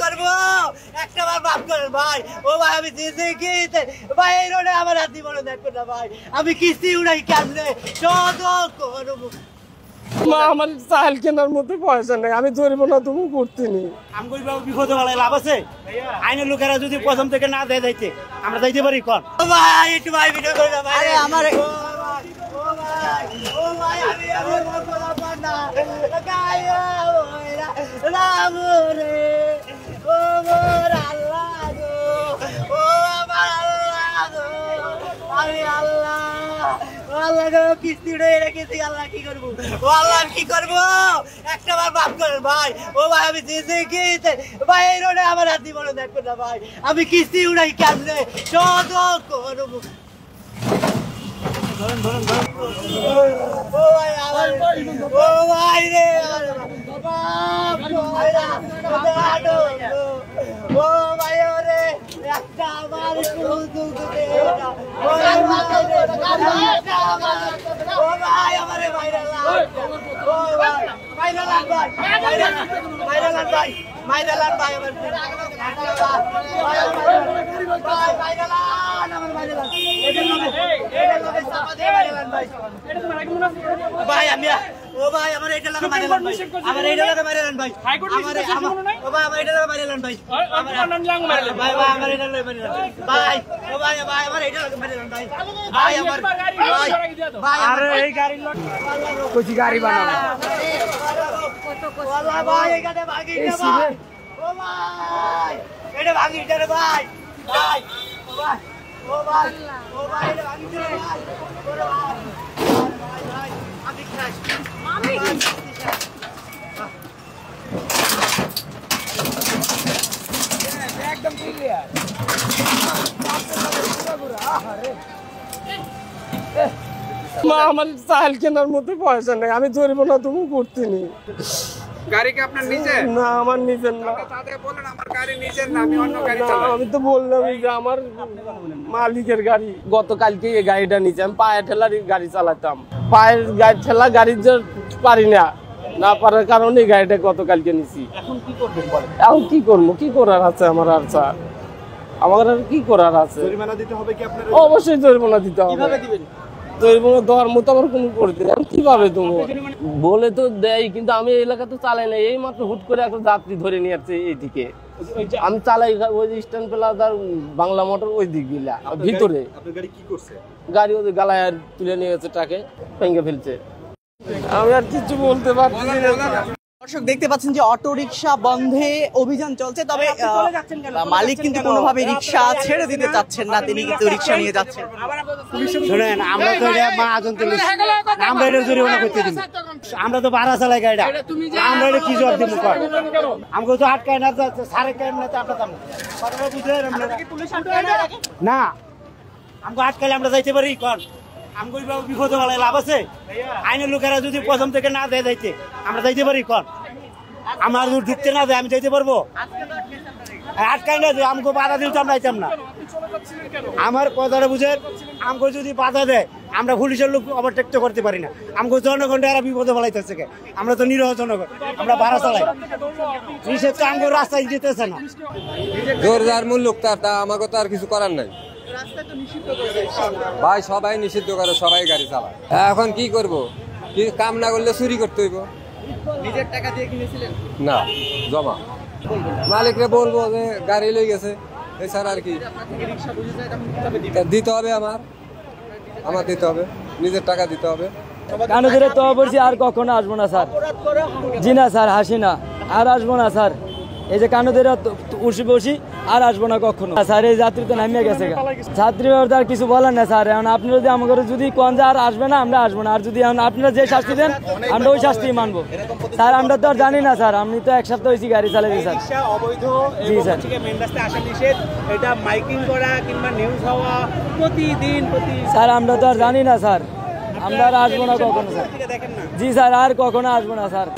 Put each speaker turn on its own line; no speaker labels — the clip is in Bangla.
করবো একটা বার মাফ করেন ভাই। ও ভাই আমি ভাই এই রোডে আমার হাত দিব দেখো না ভাই, আমি কিস্তি উড়াই কেমনে শত করবো।
মা আমার চাল কেনার মতো পয়সা নেই, আমি ধরবো না তুমি করতে নি।
আমি কই বাবু বিপদে বেলায় লাভ আছে? আইনের লোকেরা যদি প্রথম থেকে না দেয় যাইতে আমরা যাইতে পারি কোন? ও ভাই একটু ভাই ভিডিও করে না ভাই। আমার ও ভাই আমি বলা পার না গায়া ওইরা রাম রে ও মোর আল্লাহ গো, ও আমার আল্লাহ গো, আমি আল্লাহ আল্লাহ গো কিস্তি উড়ে রেখেছি। আল্লাহ কি করবো? ও আল্লাহ কি করবো? একটা বার মাফ করেন ভাই। ও ভাই আমি ভাই এই রোডে আমার হাত দিব দেখো না ভাই, আমি কিস্তি উড়াই কেমনে শত করবো। ধরেন ধরেন ধরেন ও ভাই আমার ও ভাই রে ও ভাই ওরে একটা আমার ও ভাই আমারে ভাইরাল ও ভাই ভাইরাল ভাই ভাইরাল ভাই ভাইরাল ভাই আমার ভাইরাল আমার ভাইরাল ভাই আমি ও ভাই আমার এটা লাগা মারলেন ভাই, আমার এটা লাগা মারলেন ভাই, আমার ও ভাই আমার এটা লাগা মারলেন ভাই, আমার লাং মারলেন ভাই, ভাই আমার এটা লাগা মারলেন ভাই, ও ভাই ভাই আমার এটা লাগা মারলেন ভাই, ভাই আমার ভাই আরে এই গাড়ি লট কোচি গাড়ি বানাও ওয়াল্লাহ ভাই এখানে ভাগি না ভাই, ও ভাই এটা ভাগি রে ভাই, ভাই ও ভাই ও ভাই ও ভাই এটা ভাগি রে ভাই, ওরে ভাই ভাই ভাই আমি খাই মামি একদম ক্লিয়ার
মা আমার চাল কেনার মতো পয়সা নেই, আমি ধরবো না তুমি করতে নি।
গাড়ি কি আপনার নিজের?
না আমার নিজের না।
তাদের বলেন আমার গাড়ি নিজের না, আমি অন্য গাড়ি চালাই।
আমি তো বললাম যে আমার মালিকের গাড়ি। গতকালকে এই গাড়িটা নিচে আমি পায়ে ঠেলার গাড়ি চালাতাম, পায়ের গাড়ি ঠেলা গাড়ি পারি না পারার কারণে এই গাড়িটা গতকালকে নিছি।
এখন কি করবেন বলেন?
এখন কি করবো, কি করার আছে আমার? আর স্যার আমার আর কি করার আছে?
জরিমানা দিতে হবে কি আপনার?
অবশ্যই জরিমানা দিতে হবে।
কিভাবে দিবেন?
জরিমানা দেওয়ার মতো আমার কোনো করতে আমি কিভাবে দেবো? বলে তো দেয়, কিন্তু আমি এই এলাকা তো চালাই না, এই মাত্র হুট করে একটা যাত্রী ধরে নিয়ে আসছে এইদিকে। আমি চালাই ওই স্ট্যান্ড প্লাজার বাংলা মোটর ওই দিক গিলা ভিতরে।
আপনার গাড়ি কি করছে?
গাড়ি ওদের গালায় আর তুলে নিয়ে গেছে, ট্রাকে ভেঙে ফেলছে। আমি আর কিছু বলতে পারছি না।
দর্শক দেখতে পাচ্ছেন যে অটো রিকশা বন্ধে অভিযান চলছে, তবে মালিক কিন্তু কোনোভাবে রিকশা ছেড়ে দিতে চাচ্ছেন না, তিনি কিন্তু রিকশা নিয়ে যাচ্ছেন।
শুনেন আমরা তো এটা মাহাজন তুলি, আমরা এটা জরিমানা করতে দিই, আমরা তো ভাড়া চালাই গাড়িটা, আমরা এটা কি জবাব দিব? আমাকে তো আটকায় না, সাড়ে কায় না তো আমরা না আমাকে আটকালে আমরা যাইতে পারি কোন? আমি কই বাবু বিপদে বেলায় লাভ আছে? আইনের লোকেরা যদি প্রথম থেকে না দেয় যাইতে আমরা যাইতে পারি কোন? আমার যদি ঢুকতে না দেয় আমি যাইতে পারবো? আটকাই না দেয় আমাকে বাধা দিলে তো আমরা যাইতাম না। আমার কথাটা বুঝেন, আমাকে যদি বাধা দেয় আমরা পুলিশের লোক ওভারটেক তো করতে পারি না, আমাকে জনগণটা এরা বিপদে ফেলাইতেছে। আমরা তো নিরহ জনগণ, আমরা ভাড়া চালাই, নিষেধ তো আমাকে রাস্তায় যেতেছে না।
জোরদার মূল্য তা আমাকে তো আর কিছু করার নাই ভাই, সবাই নিষিদ্ধ করে, সবাই গাড়ি চালায়। এখন কি করব? কি কাম না করলে চুরি করতে হইব।
নিজের টাকা দিয়ে কিনেছিলেন?
না, জমা মালিকরে বলবো যে গাড়ি লই গেছে, এছাড়া আর কি দিতে হবে। আমার দিতে হবে, নিজের টাকা দিতে হবে।
কানে ধরে তো বলছি আর কখনো আসবো না স্যার। জি না স্যার, হাসি না, আর আসবো না স্যার। এই যে কানে ধরে বসি আর আসবো না কখনো স্যার। এই যাত্রী তো নামিয়ে গেছে, ছাত্রী আর কিছু বলেন না স্যার। এখন আপনি যদি আমাকে যদি কোন যে আর আসবে না, আমরা আসবো না। আর যদি আপনারা যে শাস্তি দেন আমরা ওই শাস্তি মানবো স্যার। আমরা তো আর জানি না স্যার, আমি তো এক সপ্তাহ হয়েছি গাড়ি চালাইছি স্যার।
অবৈধ মেইন রাস্তায় আসা নিষেধ, এটা মাইকিং করা কিংবা নিউজ হওয়া প্রতিদিন
স্যার। আমরা তো আর জানি না স্যার, আমরা আর আসবো না কখনো স্যার। জি স্যার, আর কখনো আসবো না স্যার।